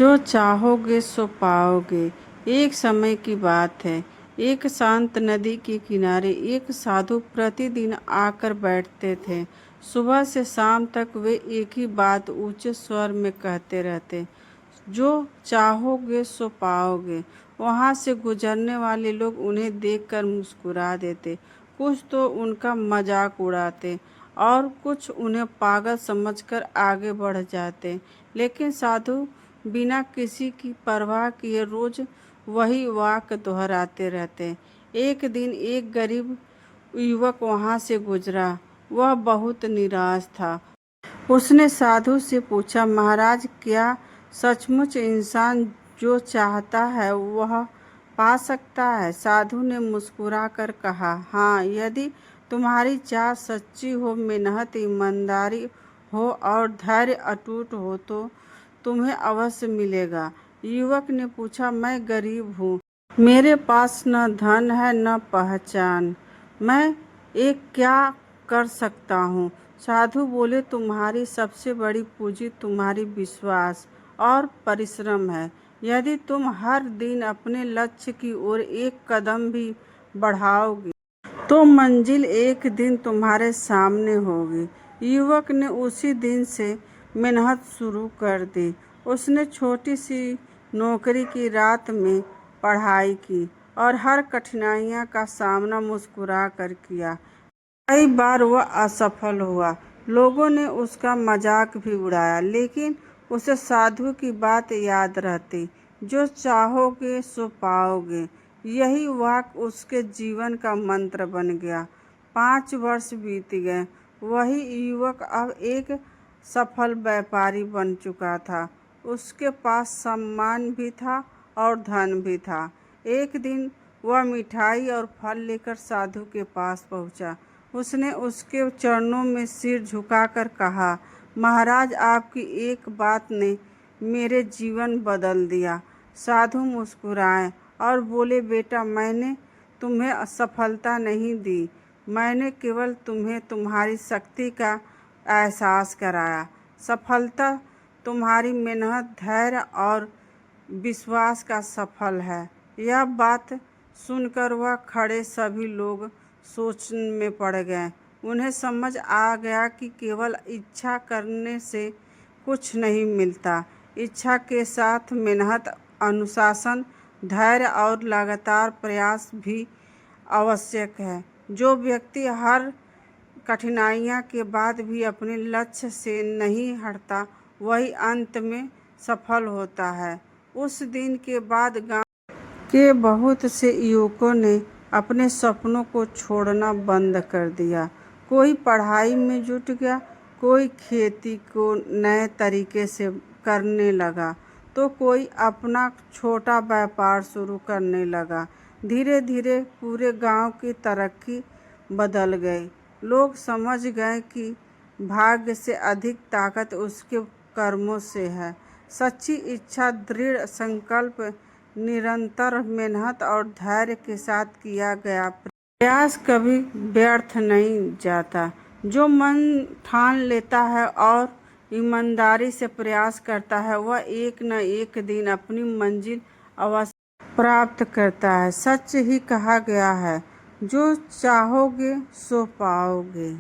जो चाहोगे सो पाओगे। एक समय की बात है। एक शांत नदी के किनारे एक साधु प्रतिदिन आकर बैठते थे। सुबह से शाम तक वे एक ही बात ऊंचे स्वर में कहते रहते, जो चाहोगे सो पाओगे। वहां से गुजरने वाले लोग उन्हें देखकर मुस्कुरा देते, कुछ तो उनका मजाक उड़ाते और कुछ उन्हें पागल समझकर आगे बढ़ जाते। लेकिन साधु बिना किसी की परवाह किए रोज वही वाक्य दोहराते रहते। एक दिन एक गरीब युवक वहां से गुजरा। वह बहुत निराश था। उसने साधु से पूछा, महाराज, क्या सचमुच इंसान जो चाहता है वह पा सकता है? साधु ने मुस्कुराकर कहा, हाँ, यदि तुम्हारी चाह सच्ची हो, मेहनत ईमानदारी हो और धैर्य अटूट हो तो तुम्हें अवश्य मिलेगा। युवक ने पूछा, मैं गरीब हूँ, मेरे पास न धन है न पहचान, मैं एक क्या कर सकता हूँ? साधु बोले, तुम्हारी सबसे बड़ी पूंजी तुम्हारी विश्वास और परिश्रम है। यदि तुम हर दिन अपने लक्ष्य की ओर एक कदम भी बढ़ाओगे तो मंजिल एक दिन तुम्हारे सामने होगी। युवक ने उसी दिन से मेहनत शुरू कर दी। उसने छोटी सी नौकरी की रात में पढ़ाई की और हर कठिनाइयों का सामना मुस्कुरा कर किया। कई बार वह असफल हुआ, लोगों ने उसका मजाक भी उड़ाया, लेकिन उसे साधु की बात याद रहती, जो चाहोगे सो पाओगे। यही वाक्य उसके जीवन का मंत्र बन गया। 5 वर्ष बीत गए। वही युवक अब एक सफल व्यापारी बन चुका था। उसके पास सम्मान भी था और धन भी था। एक दिन वह मिठाई और फल लेकर साधु के पास पहुंचा। उसने उसके चरणों में सिर झुकाकर कहा, महाराज, आपकी एक बात ने मेरे जीवन बदल दिया। साधु मुस्कुराए और बोले, बेटा, मैंने तुम्हें सफलता नहीं दी, मैंने केवल तुम्हें तुम्हारी शक्ति का एहसास कराया। सफलता तुम्हारी मेहनत, धैर्य और विश्वास का सफल है। यह बात सुनकर वह खड़े सभी लोग सोच में पड़ गए। उन्हें समझ आ गया कि केवल इच्छा करने से कुछ नहीं मिलता। इच्छा के साथ मेहनत, अनुशासन, धैर्य और लगातार प्रयास भी आवश्यक है। जो व्यक्ति हर कठिनाइयों के बाद भी अपने लक्ष्य से नहीं हटता, वही अंत में सफल होता है। उस दिन के बाद गांव के बहुत से युवकों ने अपने सपनों को छोड़ना बंद कर दिया। कोई पढ़ाई में जुट गया, कोई खेती को नए तरीके से करने लगा, तो कोई अपना छोटा व्यापार शुरू करने लगा। धीरे धीरे पूरे गांव की तरक्की बदल गई। लोग समझ गए कि भाग्य से अधिक ताकत उसके कर्मों से है। सच्ची इच्छा, दृढ़ संकल्प, निरंतर मेहनत और धैर्य के साथ किया गया प्रयास कभी व्यर्थ नहीं जाता। जो मन ठान लेता है और ईमानदारी से प्रयास करता है, वह एक न एक दिन अपनी मंजिल अवश्य प्राप्त करता है। सच ही कहा गया है, जो चाहोगे सो पाओगे।